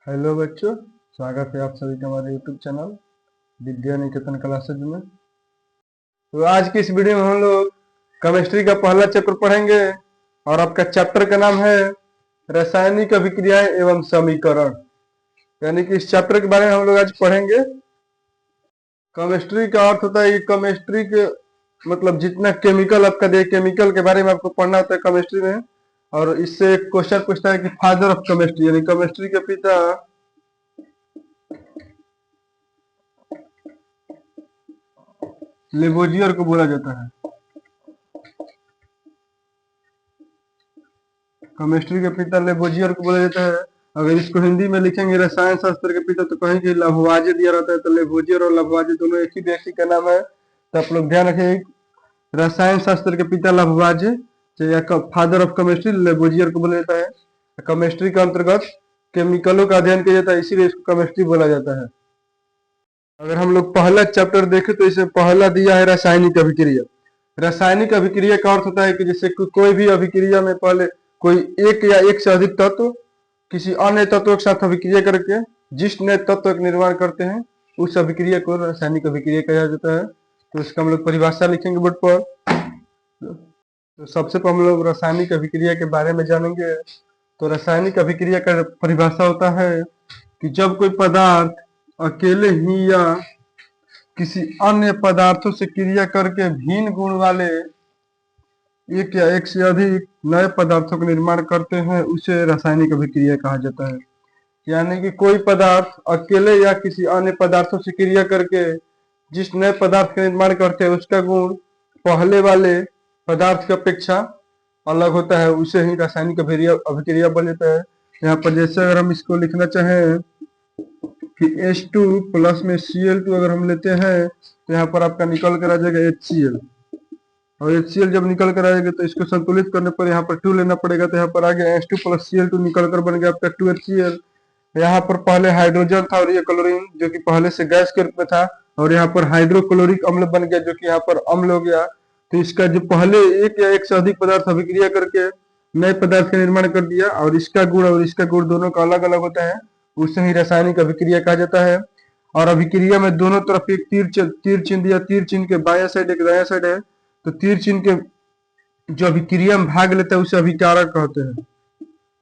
Hello बच्चों, स्वागत है आप सभी का हमारे YouTube channel Vidya Niketan classes में। तो आज की इस वीडियो में हम लोग केमिस्ट्री का पहला चैप्टर पढ़ेंगे और आपका चैप्टर का नाम है रासायनिक अभिक्रियाएं एवं समीकरण। यानी कि इस चैप्टर के बारे में हम लोग आज पढ़ेंगे। केमिस्ट्री का अर्थ होता है कि केमिस्ट्री के मतलब जितना केमिकल आपका दे, केमिकल के बारे में आपको पढ़ना होता है केमिस्ट्री में। और इससे एक क्वेश्चन पूछता है कि फादर ऑफ केमिस्ट्री यानी केमिस्ट्री के पिता लेबोजियर को बोला जाता है। केमिस्ट्री के पिता लेबोजियर को बोला जाता है। अगर इसको हिंदी में लिखेंगे रसायन शास्त्र के पिता तो कहेंगे लभवाजे दिया रहता है, तो लेबोजियर और लभवाजे दोनों एक ही व्यक्ति का नाम है। तो आप लोग ध्यान रखें, रसायन शास्त्र के पिता लभवाजे या फादर ऑफ केमिस्ट्री लेबोजियर को बोला जाता है। केमिस्ट्री के अंतर्गत केमिकलों का अध्ययन किया जाता है, इसीलिए इसको केमिस्ट्री बोला जाता है। अगर हम लोग पहला चैप्टर देखें तो इसे पहला दिया है रासायनिक अभिक्रिया। रासायनिक अभिक्रिया का अर्थ होता है कि जैसे कोई भी अभिक्रिया में पहले कोई एक या एक से अधिक तत्व किसी अन्य तत्व के साथ अभिक्रिया करके जिस नए तत्व का निर्माण करते हैं उस अभिक्रिया को रासायनिक अभिक्रिया कहा जाता है। तो इसका हम लोग परिभाषा लिखेंगे बोर्ड पर। तो सबसे पहले हम लोग रासायनिक अभिक्रिया के बारे में जानेंगे। तो रासायनिक अभिक्रिया का परिभाषा होता है कि जब कोई पदार्थ अकेले ही या किसी अन्य पदार्थों से क्रिया करके भिन्न गुण वाले एक या एक से अधिक नए पदार्थों का निर्माण करते हैं उसे रासायनिक अभिक्रिया कहा जाता है। यानी कि कोई पदार्थ अकेले या किसी अन्य पदार्थों से क्रिया करके जिस नए पदार्थ का निर्माण करते हैं उसका गुण पहले वाले पदार्थ की अपेक्षा अलग होता है, उसे ही रासायनिक अभिक्रिया बोला जाता है। यहाँ पर जैसे अगर हम इसको लिखना चाहें कि H2 प्लस में Cl2 अगर हम लेते हैं तो यहाँ पर आपका निकल कर आ जाएगा HCl। और HCl जब निकल कर आएगा तो इसको संतुलित करने पर यहाँ पर 2 लेना पड़ेगा, तो यहाँ पर आ गया H2 प्लस Cl2 निकल कर बन गया आपका 2HCl। यहाँ पर पहले हाइड्रोजन था और ये क्लोरीन जो कि पहले से गैस के रूप में था, और यहाँ पर हाइड्रोक्लोरिक अम्ल बन गया जो कि यहाँ पर अम्ल हो गया। तो इसका जो पहले एक या एक से अधिक पदार्थ अभिक्रिया करके नए पदार्थ का निर्माण कर दिया और इसका गुण दोनों का अलग अलग होता है, उसे ही रासायनिक अभिक्रिया कहा जाता है। और अभिक्रिया में दोनों तरफ एक तीर चिन्ह दिया, तीर चिन्ह के बायां साइड एक दायां साइड है। तो तीर चिन्ह के जो अभिक्रिया में भाग लेता है उसे अभिकारक कहते हैं।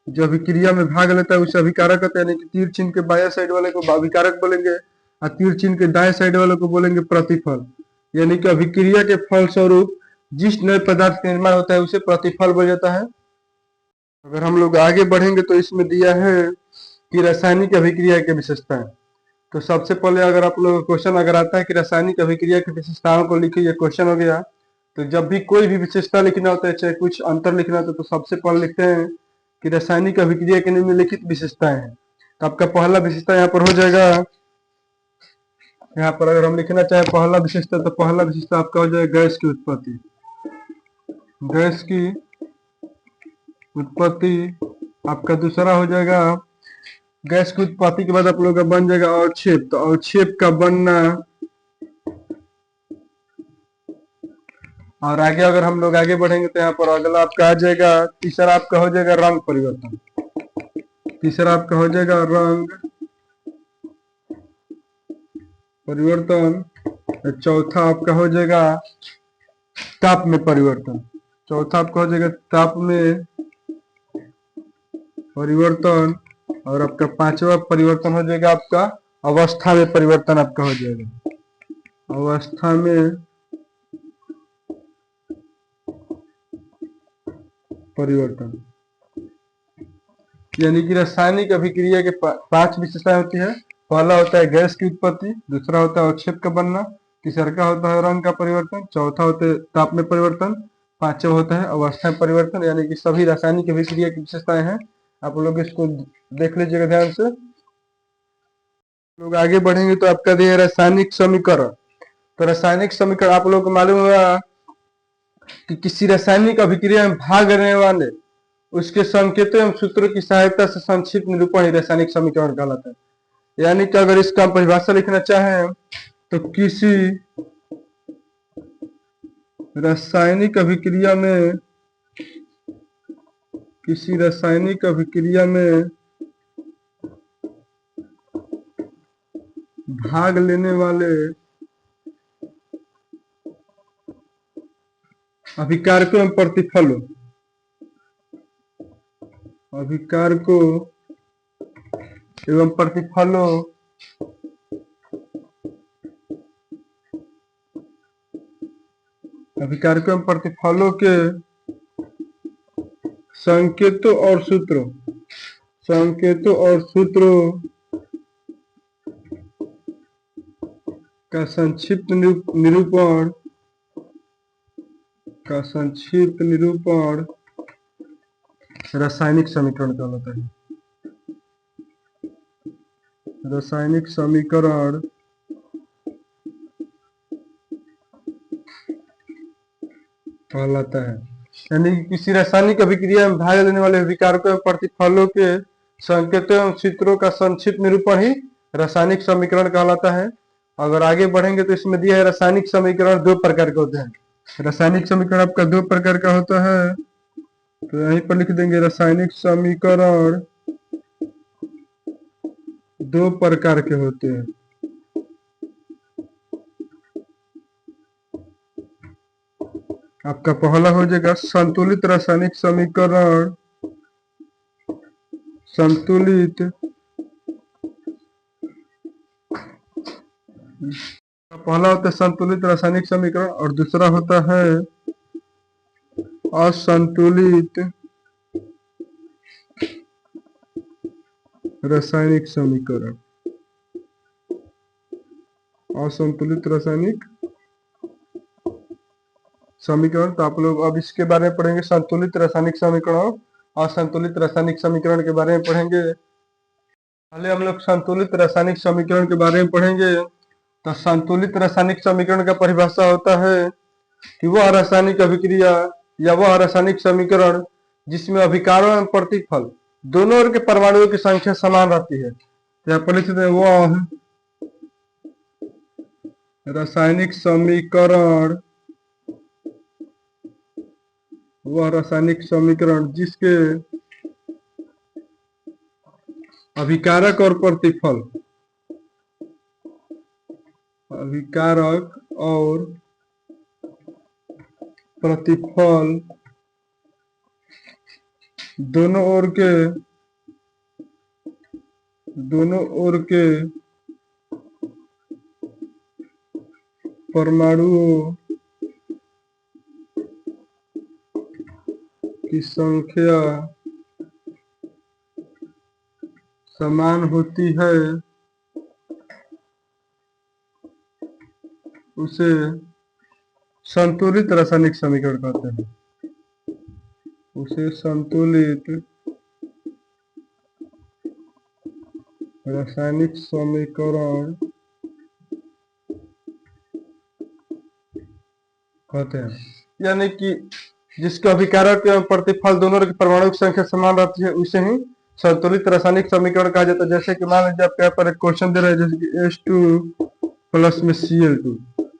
जो अभिक्रिया में भाग लेता है उसे अभिकारक कहते हैं। यानी कि तीर चिन्ह के बायां साइड वाले को अभिकारक बोलेंगे और तीर चिन्ह के दाएं साइड वाले को बोलेंगे प्रतिफल। यानी कि अभिक्रिया के फल स्वरूप जिस नए पदार्थ का निर्माण होता है उसे प्रतिफल बोला जाता है। अगर हम लोग आगे बढ़ेंगे तो इसमें दिया है कि रासायनिक अभिक्रिया की विशेषताएं। तो सबसे पहले अगर आप लोग क्वेश्चन अगर आता है कि रासायनिक अभिक्रिया की विशेषताओं को लिखिए, ये क्वेश्चन हो गया। तो जब भी कोई भी विशेषता लिखना होता है, चाहे कुछ अंतर लिखना होता है, तो सबसे पहले लिखते हैं कि रासायनिक अभिक्रिया के निम्नलिखित विशेषताएं हैं। तो आपका पहला विशेषता यहाँ पर हो जाएगा। यहाँ पर अगर हम लिखना चाहें पहला विशेषता, तो पहला विशेषता आपका हो जाएगा गैस की उत्पत्ति। गैस की उत्पत्ति आपका दूसरा हो जाएगा। गैस की उत्पत्ति के बाद आप लोगों का बन जाएगा अवक्षेप। तो अवक्षेप का बनना, और आगे अगर हम लोग आगे बढ़ेंगे तो यहाँ पर अगला आपका आ जाएगा, तीसरा आपका हो जाएगा रंग परिवर्तन। तीसरा आपका हो जाएगा रंग परिवर्तन। चौथा आपका हो जाएगा ताप में परिवर्तन। चौथा आपका हो जाएगा ताप में परिवर्तन। और आपका पांचवा परिवर्तन हो जाएगा आपका अवस्था में परिवर्तन। आपका हो जाएगा अवस्था में परिवर्तन। यानी कि रासायनिक अभिक्रिया के 5 विशेषताएं होती है। पहला होता है गैस की उत्पत्ति, दूसरा होता है अवक्षेप का बनना, तीसरा होता है रंग का परिवर्तन, चौथा होता है ताप में परिवर्तन, पांचवा होता है अवस्था में परिवर्तन। यानी कि सभी रासायनिक अभिक्रिया की विशेषताएं हैं। आप लोग इसको देख लीजिएगा ध्यान से। लोग आगे बढ़ेंगे तो आपका दिया रासायनिक समीकरण। तो रासायनिक समीकरण आप लोग को मालूम होगा कि किसी रासायनिक अभिक्रिया में भाग लेने वाले उसके संकेतों एवं सूत्रों की सहायता से संक्षिप्त निरूपण ही रासायनिक समीकरण कहलाता है। यानी कि अगर इसका परिभाषा लिखना चाहें तो किसी रासायनिक अभिक्रिया में भाग लेने वाले अभिकारकों एवं प्रतिफलों, अभिकारकों एवं प्रतिफलों अभिकारकों एवं प्रतिफलों के संकेतों और सूत्रों, संकेतों और सूत्रों का संक्षिप्त निरूपण रासायनिक समीकरण कहलाता है। रासायनिक समीकरण कहलाता है। यानी कि किसी रासायनिक अभिक्रिया में भाग लेने वाले अभिकारकों एवं प्रतिफलों के संकेतों एवं सूत्रों का संक्षिप्त निरूपण ही रासायनिक समीकरण कहलाता है। अगर आगे बढ़ेंगे तो इसमें दिया है रासायनिक समीकरण दो प्रकार के होते हैं। रासायनिक समीकरण आपका दो प्रकार का होता है, तो यहीं पर लिख देंगे रासायनिक समीकरण दो प्रकार के होते हैं। आपका पहला हो जाएगा संतुलित रासायनिक समीकरण, संतुलित पहला होता है संतुलित रासायनिक समीकरण और दूसरा होता है असंतुलित रासायनिक समीकरण। असंतुलित रासायनिक समीकरण, तो आप लोग अब इसके बारे में पढ़ेंगे। संतुलित रासायनिक समीकरण और असंतुलित रासायनिक समीकरण के बारे में पढ़ेंगे। पहले हम लोग संतुलित रासायनिक समीकरण के बारे में पढ़ेंगे। तो संतुलित रासायनिक समीकरण का परिभाषा होता है कि वह रासायनिक अभिक्रिया या वह रासायनिक समीकरण जिसमें अभिकारों एवं प्रतिफल दोनों ओर के परमाणुओं की संख्या समान रहती है। यहाँ पर लिखते हैं वह रासायनिक समीकरण, वह रासायनिक समीकरण जिसके अभिकारक और प्रतिफल, अभिकारक और प्रतिफल दोनों ओर के परमाणुओं की संख्या समान होती है, उसे संतुलित रासायनिक समीकरण कहते हैं। उसे संतुलित रासायनिक समीकरण कहते हैं। यानी कि जिसके अभिकारक एवं प्रतिफल दोनों के परमाणु की संख्या समान रहती है उसे ही संतुलित रासायनिक समीकरण कहा जाता है। जैसे कि मान लीजिए आपके यहाँ पर एक क्वेश्चन दे रहे हैं, जैसे कि H2 प्लस में Cl2,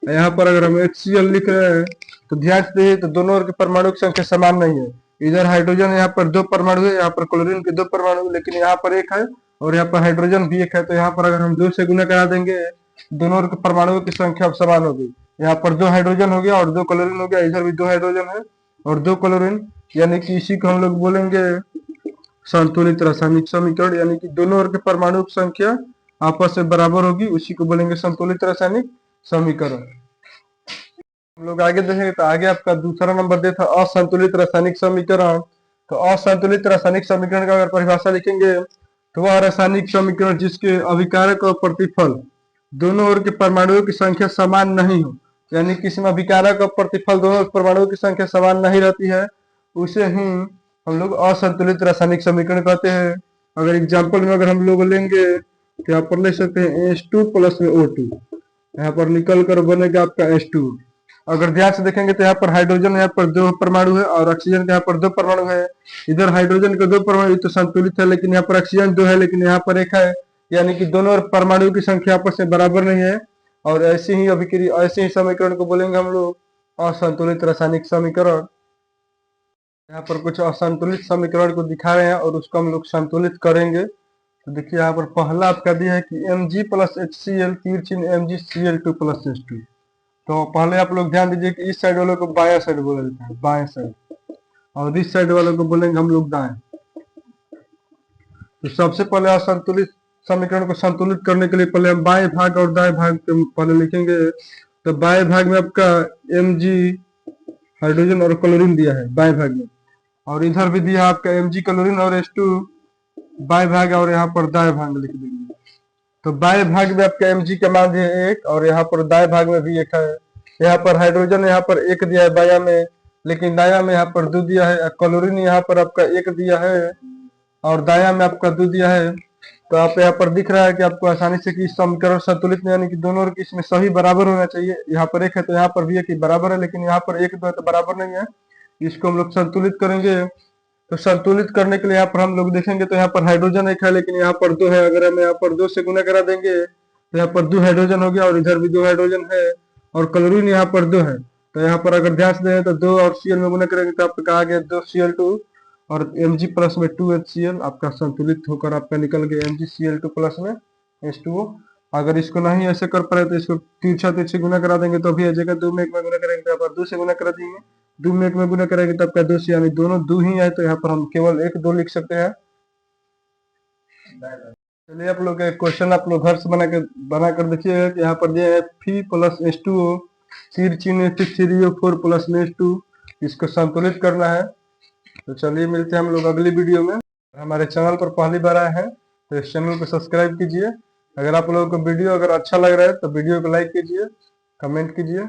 यहाँ पर अगर हम HCl लिख रहे हैं तो ध्यान से देखिए तो दोनों ओर के परमाणु की संख्या समान नहीं है। इधर हाइड्रोजन यहाँ पर दो परमाणु है, यहाँ पर क्लोरीन के दो परमाणु, लेकिन यहाँ पर एक है और यहाँ पर हाइड्रोजन भी एक है। तो यहाँ पर अगर हम 2 से गुना करा देंगे दोनों ओर के परमाणुओं की संख्या अब समान होगी। यहाँ पर 2 हाइड्रोजन हो गया और 2 क्लोरीन हो गया, इधर भी 2 हाइड्रोजन है और 2 क्लोरीन, यानी कि इसी को हम लोग बोलेंगे संतुलित रासायनिक समीकरण। यानी कि दोनों ओर के परमाणु की संख्या आपस में बराबर होगी, उसी को बोलेंगे संतुलित रासायनिक समीकरण। हम लोग आगे देखेंगे तो आगे आपका दूसरा नंबर दे था असंतुलित रासायनिक समीकरण। तो असंतुलित रासायनिक समीकरण का अगर परिभाषा लिखेंगे तो वह रासायनिक समीकरण जिसके अभिकारक और प्रतिफल दोनों ओर के परमाणुओं की संख्या समान नहीं हो, यानी कि इसमें अभिकारक और प्रतिफल दोनों परमाणुओं की संख्या समान नहीं रहती है, उसे ही हम लोग असंतुलित रासायनिक समीकरण कहते हैं। अगर एग्जाम्पल में अगर हम लोग लेंगे तो यहाँ पर ले सकते हैं H2 प्लस में O2, यहाँ पर निकल कर बनेगा आपका H2। अगर ध्यान से देखेंगे तो यहाँ पर हाइड्रोजन यहाँ पर 2 परमाणु है और ऑक्सीजन के यहाँ पर 2 परमाणु है। इधर हाइड्रोजन के 2 परमाणु तो संतुलित है, लेकिन यहाँ पर ऑक्सीजन 2 है लेकिन यहाँ पर 1 है, यानी कि दोनों परमाणु की संख्या आपस में बराबर नहीं है। और ऐसे ही अभिक्रिया, ऐसे ही समीकरण को बोलेंगे हम लोग असंतुलित रासायनिक समीकरण। यहाँ पर कुछ असंतुलित समीकरण को दिखा रहे हैं और उसको हम लोग संतुलित करेंगे। तो देखिए यहाँ पर पहला आपका दिया है कि Mg प्लस HCl तीर चिन्ह MgCl2 प्लस H2। तो पहले आप लोग ध्यान दीजिए कि इस साइड वालों को बाया साइड बोला जाता है, बाएं साइड, और इस साइड वालों को बोलेंगे हम लोग दाएं। तो सबसे पहले असंतुलित समीकरण को संतुलित करने के लिए पहले हम बाएं भाग और दाएं भाग के पहले लिखेंगे। तो बाएं भाग में आपका Mg हाइड्रोजन और क्लोरीन दिया है बाएं भाग में, और इधर भी दिया आपका Mg क्लोरीन और H2 बाएं भाग, और यहाँ पर दाएं भाग में लिख देंगे। तो बाएं भाग में आपका Mg का मान दिया है 1, और यहाँ पर दाएं भाग में भी 1 है। यहाँ पर हाइड्रोजन यहाँ पर 1 दिया है बाया में, लेकिन दाया में यहाँ पर 2 दिया है। क्लोरीन यहाँ पर आपका 1 दिया है और दाया में आपका 2 दिया है। तो आप यहाँ पर दिख रहा है कि आपको आसानी से कि समीकरण संतुलित नहीं, यानी कि दोनों इसमें सही बराबर होना चाहिए। यहाँ पर 1 है तो यहाँ पर भी 1 ही बराबर है, लेकिन यहाँ पर 1 2 है तो बराबर नहीं है। इसको हम लोग संतुलित करेंगे। तो संतुलित करने के लिए यहाँ पर हम लोग देखेंगे तो यहाँ पर हाइड्रोजन 1 है, लेकिन यहाँ पर 2 है। अगर हम यहाँ पर 2 से गुना करा देंगे तो यहाँ पर 2 हाइड्रोजन हो गया, और इधर भी 2 हाइड्रोजन है, और क्लोरीन यहाँ पर 2 है। तो यहाँ पर अगर ध्यान से दें तो 2 और Cl में गुना करेंगे तो आपका आ गया 2Cl2, और Mg प्लस में 2HCl आपका संतुलित होकर आपका निकल गया MgCl2 प्लस में H2O। अगर इसको नहीं ऐसे कर पाए तो इसको तिरछा तिरछी गुना करा देंगे तो भी आ जाएगा। 2 में 1 में गुना करेंगे तो यहाँ पर 2 से गुना करा देंगे, 2 में 1 में गुना करेंगे तो आपका 2 से, यानी दोनों 2 ही है, तो यहाँ पर हम केवल 1 2 लिख सकते हैं। चलिए आप लोग एक क्वेश्चन आप लोग घर से बनाकर देखिएगा कि यहाँ पर दिया है Fe प्लस H2O तीर चिन्ह 6CO4 प्लस में H2, इसको संतुलित करना है। तो चलिए मिलते हैं हम लोग अगली वीडियो में। हमारे चैनल पर पहली बार आए हैं तो इस चैनल को सब्सक्राइब कीजिए। अगर आप लोगों को वीडियो अगर अच्छा लग रहा है तो वीडियो को लाइक कीजिए, कमेंट कीजिए।